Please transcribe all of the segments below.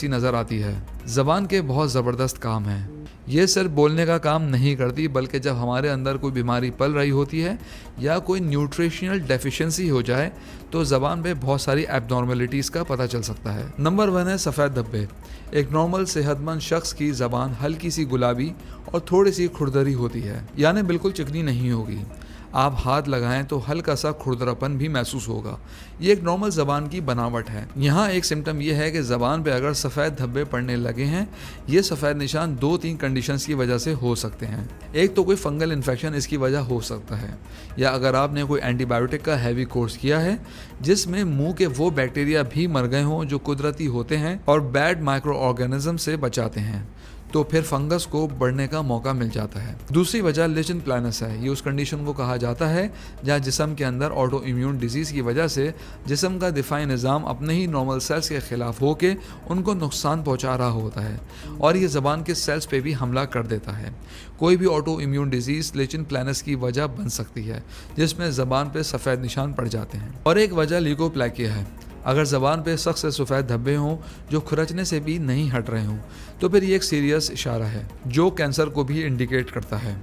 सी नज़र आती है। ज़बान के बहुत ज़बरदस्त काम हैं। ये सिर्फ बोलने का काम नहीं करती, बल्कि जब हमारे अंदर कोई बीमारी पल रही होती है या कोई न्यूट्रिशनल डेफिशिएंसी हो जाए तो ज़बान पे बहुत सारी एबनॉर्मलिटीज़ का पता चल सकता है। नंबर 1 है सफ़ेद धब्बे। एक नॉर्मल सेहतमंद शख्स की ज़बान हल्की सी गुलाबी और थोड़ी सी खुरदरी होती है, यानी बिल्कुल चिकनी नहीं होगी। आप हाथ लगाएं तो हल्का सा खुरदरापन भी महसूस होगा। ये एक नॉर्मल ज़बान की बनावट है। यहाँ एक सिम्टम ये है कि ज़बान पे अगर सफ़ेद धब्बे पड़ने लगे हैं, ये सफ़ेद निशान 2-3 कंडीशंस की वजह से हो सकते हैं। एक तो कोई फंगल इन्फेक्शन इसकी वजह हो सकता है, या अगर आपने कोई एंटीबायोटिक का हैवी कोर्स किया है जिसमें मुंह के वो बैक्टीरिया भी मर गए हों जो कुदरती होते हैं और बैड माइक्रो ऑर्गेनिज्म से बचाते हैं, तो फिर फंगस को बढ़ने का मौका मिल जाता है। दूसरी वजह लेशन प्लानस है। ये उस कंडीशन को कहा जाता है जहाँ जिस्म के अंदर ऑटो इम्यून डिजीज़ की वजह से जिस्म का दिफाई निज़ाम अपने ही नॉर्मल सेल्स के ख़िलाफ़ होके उनको नुकसान पहुँचा रहा होता है और ये ज़बान के सेल्स पे भी हमला कर देता है। कोई भी ऑटो इम्यून डिजीज़ लेशन प्लानस की वजह बन सकती है, जिसमें ज़बान पर सफ़ेद निशान पड़ जाते हैं। और एक वजह ल्यूकोप्लाकिया है। अगर ज़बान पे सख्त से सफ़ेद धब्बे हों जो खुरचने से भी नहीं हट रहे हों, तो फिर ये एक सीरियस इशारा है जो कैंसर को भी इंडिकेट करता है।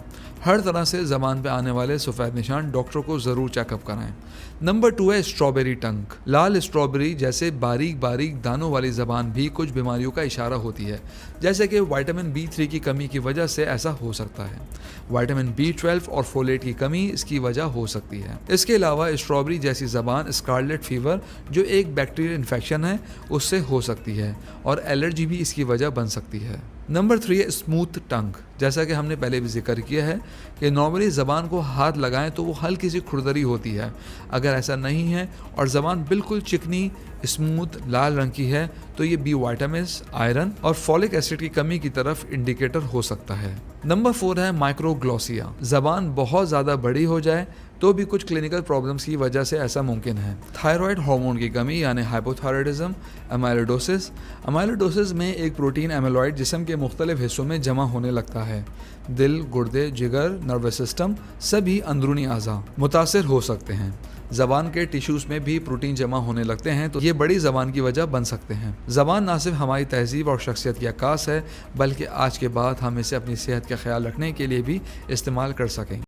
हर तरह से ज़बान पे आने वाले सफ़ेद निशान डॉक्टर को ज़रूर चेकअप कराएं। नंबर 2 है स्ट्रॉबेरी टंग। लाल स्ट्रॉबेरी जैसे बारीक बारीक दानों वाली ज़बान भी कुछ बीमारियों का इशारा होती है, जैसे कि विटामिन B3 की कमी की वजह से ऐसा हो सकता है। विटामिन B12 और फोलेट की कमी इसकी वजह हो सकती है। इसके अलावा स्ट्रॉबेरी जैसी ज़बान स्कारलेट फीवर जो एक बैक्टीरियल इन्फेक्शन है उससे हो सकती है और एलर्जी भी इसकी वजह बन सकती है। नंबर 3 है स्मूथ टंग। जैसा कि हमने पहले भी जिक्र किया है कि नॉर्मली ज़बान को हाथ लगाएं तो वो हल्की सी खुरदरी होती है। अगर ऐसा नहीं है और ज़बान बिल्कुल चिकनी स्मूथ लाल रंग की है तो ये बी विटामिन्स, आयरन और फॉलिक एसिड की कमी की तरफ इंडिकेटर हो सकता है। नंबर 4 है माइक्रोग्लोसिया। ज़बान बहुत ज़्यादा बड़ी हो जाए तो भी कुछ क्लिनिकल प्रॉब्लम्स की वजह से ऐसा मुमकिन है। थायराइड हार्मोन की कमी यानी हाइपोथायराइडिज्म, अमाइलोडोसिस में एक प्रोटीन एमिलॉइड जिस्म के मुख्तलिफ हिस्सों में जमा होने लगता है। दिल, गुर्दे, जिगर, नर्वस सिस्टम सभी अंदरूनी अज़ा मुतासिर हो सकते हैं। ज़बान के टिश्यूज़ में भी प्रोटीन जमा होने लगते हैं तो ये बड़ी ज़बान की वजह बन सकते हैं। ज़बान ना सिर्फ हमारी तहजीब और शख्सियत की अक्कास है, बल्कि आज के बाद हम इसे अपनी सेहत का ख्याल रखने के लिए भी इस्तेमाल कर सकें।